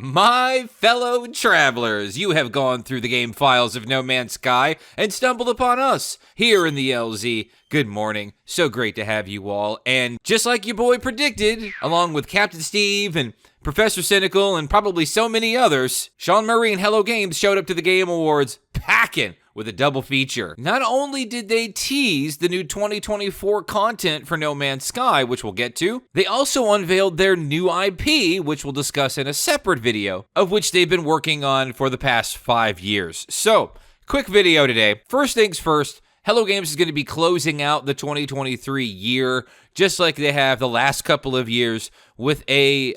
My fellow travelers, you have gone through the game files of No Man's Sky and stumbled upon us here in the LZ. Good morning. So great to have you all. And just like your boy predicted, along with Captain Steve and Professor Cynical and probably so many others, Sean Murray and Hello Games showed up to the Game Awards packing with a double feature. Not only did they tease the new 2024 content for No Man's Sky, which we'll get to, they also unveiled their new IP, which we'll discuss in a separate video, of which they've been working on for the past 5 years. So, quick video today. First things first, Hello Games is going to be closing out the 2023 year, just like they have the last couple of years, with a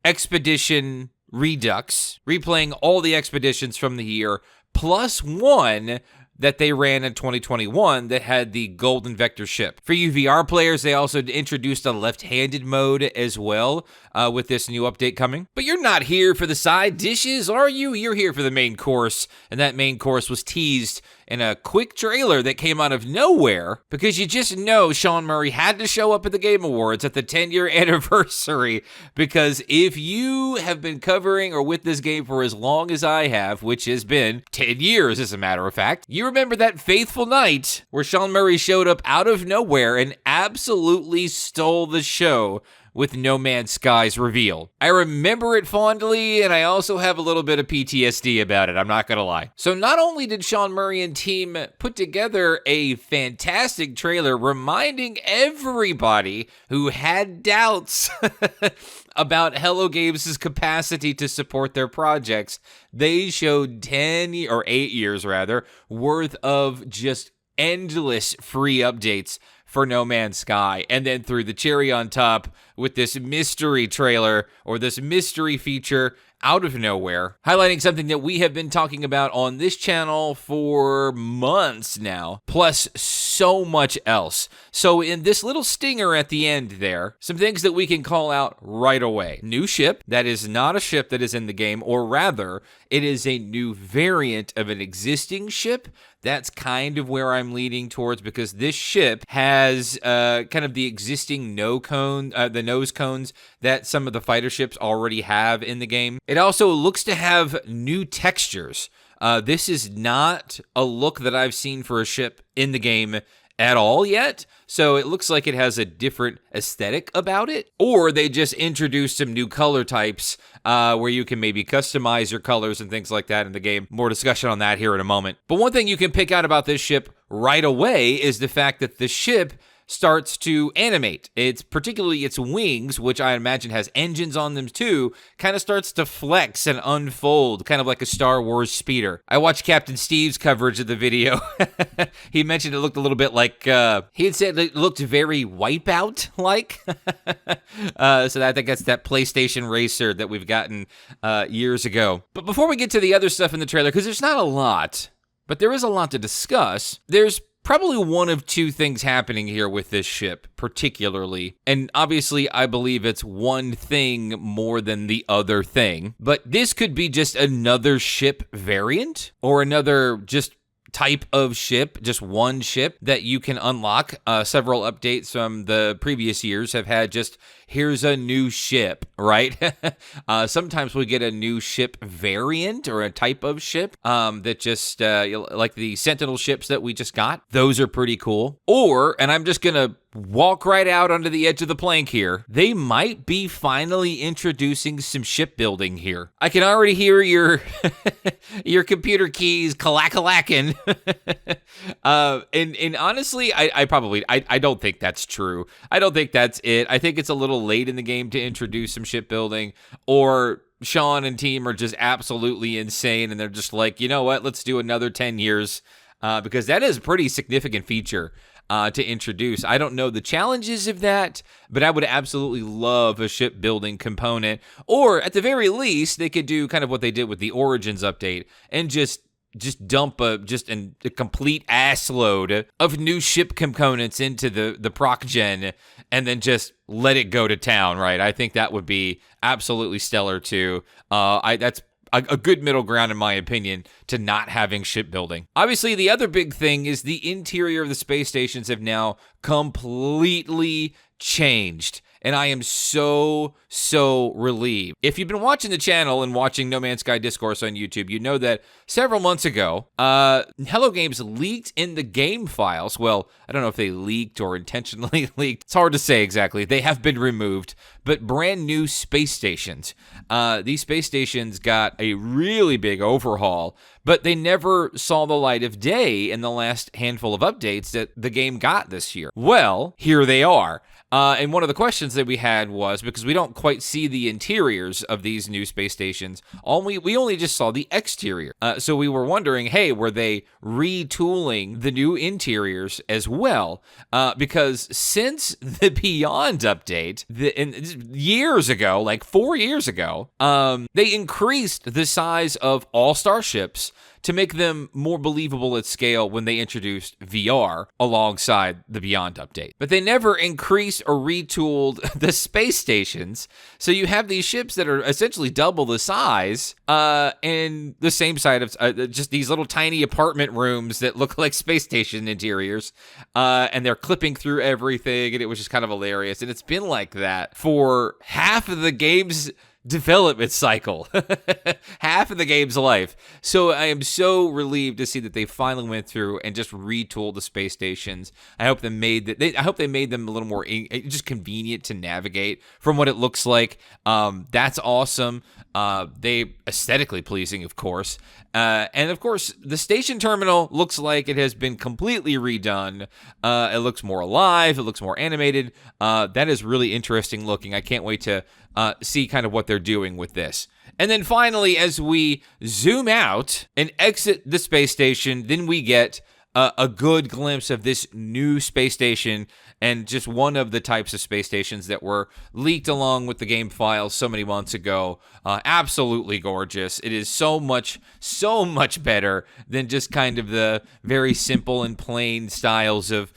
Expedition Redux, replaying all the expeditions from the year, plus one that they ran in 2021 that had the Golden Vector ship. For you VR players, they also introduced a left-handed mode as well with this new update coming. But you're not here for the side dishes, are you? You're here for the main course, and that main course was teased in a quick trailer that came out of nowhere because you just know Sean Murray had to show up at the Game Awards at the 10-year anniversary, because if you have been covering or with this game for as long as I have, which has been 10 years as a matter of fact, you remember that fateful night where Sean Murray showed up out of nowhere and absolutely stole the show with No Man's Sky's reveal. I remember it fondly, and I also have a little bit of PTSD about it, I'm not gonna lie. So not only did Sean Murray and team put together a fantastic trailer reminding everybody who had doubts about Hello Games' capacity to support their projects, they showed 8 years worth of just endless free updates for No Man's Sky, and then threw the cherry on top with this mystery trailer, or this mystery feature out of nowhere, highlighting something that we have been talking about on this channel for months now, plus so much else. So in this little stinger at the end there, some things that we can call out right away. New ship that is not a ship that is in the game, or rather, it is a new variant of an existing ship. That's kind of where I'm leaning towards, because this ship has kind of the existing the nose cones that some of the fighter ships already have in the game. It also looks to have new textures. This is not a look that I've seen for a ship in the game at all yet, so it looks like it has a different aesthetic about it, or they just introduced some new color types where you can maybe customize your colors and things like that in the game. More discussion on that here in a moment. But one thing you can pick out about this ship right away is the fact that the ship starts to animate. It's particularly its wings, which I imagine has engines on them too, kind of starts to flex and unfold, kind of like a Star Wars speeder. I watched Captain Steve's coverage of the video. He mentioned it looked a little bit like, he had said it looked very Wipeout-like. So I think that's that PlayStation Racer that we've gotten years ago. But before we get to the other stuff in the trailer, because there's not a lot, but there is a lot to discuss, there's probably one of two things happening here with this ship, particularly. And obviously, I believe it's one thing more than the other thing. But this could be just another ship variant, or another just type of ship, just one ship that you can unlock. Several updates from the previous years have had just, here's a new ship, right? Sometimes we get a new ship variant or a type of ship that just, like the Sentinel ships that we just got. Those are pretty cool. Or, and I'm just going to walk right out onto the edge of the plank here, they might be finally introducing some shipbuilding here. I can already hear your your computer keys clack-a-lacking. And honestly, I don't think that's true. I don't think that's it. I think it's a little late in the game to introduce some shipbuilding, or Sean and team are just absolutely insane and they're just like, you know what, let's do another 10 years, because that is a pretty significant feature to introduce. I don't know the challenges of that, but I would absolutely love a shipbuilding component, or at the very least, they could do kind of what they did with the Origins update and just dump a complete ass load of new ship components into the proc gen and then just let it go to town, right? I think that would be absolutely stellar too. That's a good middle ground in my opinion to not having shipbuilding. Obviously, the other big thing is the interior of the space stations have now completely changed. And I am so relieved. If you've been watching the channel and watching No Man's Sky Discourse on YouTube, you know that several months ago, Hello Games leaked in the game files. Well, I don't know if they leaked or intentionally leaked. It's hard to say exactly. They have been removed, but brand new space stations. These space stations got a really big overhaul, but they never saw the light of day in the last handful of updates that the game got this year. Well, here they are. And one of the questions that we had was, because we don't quite see the interiors of these new space stations, we only just saw the exterior. So we were wondering, hey, were they retooling the new interiors as well? Because since the Beyond update, years ago, like 4 years ago, they increased the size of all starships to make them more believable at scale when they introduced VR alongside the Beyond update. But they never increased or retooled the space stations, so you have these ships that are essentially double the size and the same side of just these little tiny apartment rooms that look like space station interiors, and they're clipping through everything, and it was just kind of hilarious. And it's been like that for half of the game's development cycle, half of the game's life. So I am so relieved to see that they finally went through and just retooled the space stations. I hope they made them a little more just convenient to navigate from what it looks like. That's awesome. They aesthetically pleasing, of course. And of course, the station terminal looks like it has been completely redone. It looks more alive. It looks more animated. That is really interesting looking. I can't wait to see kind of what they're doing with this. And then finally, as we zoom out and exit the space station, then we get a good glimpse of this new space station and just one of the types of space stations that were leaked along with the game files so many months ago. Absolutely gorgeous. It is so much better than just kind of the very simple and plain styles of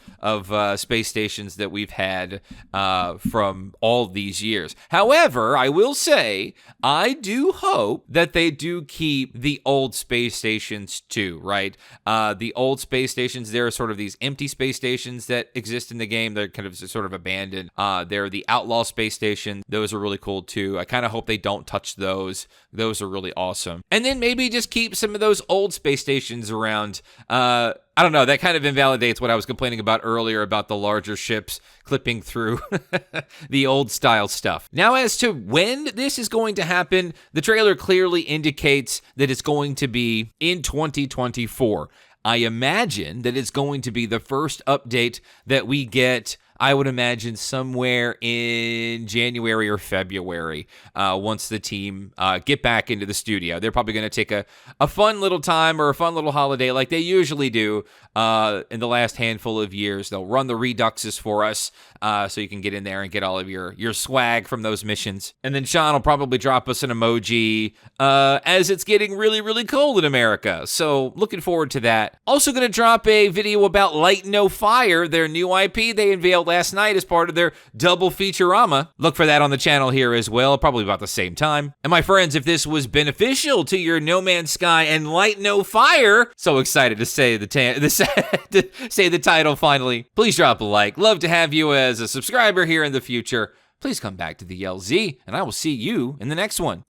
space stations that we've had from all these years. However, I will say, I do hope that they do keep the old space stations too, right? The old space stations, there are sort of these empty space stations that exist in the game. They're kind of sort of abandoned. They're the Outlaw space stations. Those are really cool too. I kind of hope they don't touch those. Those are really awesome. And then maybe just keep some of those old space stations around. I don't know, that kind of invalidates what I was complaining about earlier about the larger ships clipping through the old style stuff. Now, as to when this is going to happen, the trailer clearly indicates that it's going to be in 2024. I imagine that it's going to be the first update that we get, I would imagine, somewhere in January or February, once the team get back into the studio. They're probably going to take a fun little time or a fun little holiday like they usually do in the last handful of years. They'll run the Reduxes for us so you can get in there and get all of your swag from those missions. And then Sean will probably drop us an emoji as it's getting really, really cold in America. So looking forward to that. Also going to drop a video about Light No Fire, their new IP they unveiled last night as part of their double featurama. Look for that on the channel here as well, probably about the same time. And my friends, if this was beneficial to your No Man's Sky and Light No Fire, so excited to say the title finally, please drop a like. Love to have you as a subscriber here in the future. Please come back to the LZ, and I will see you in the next one.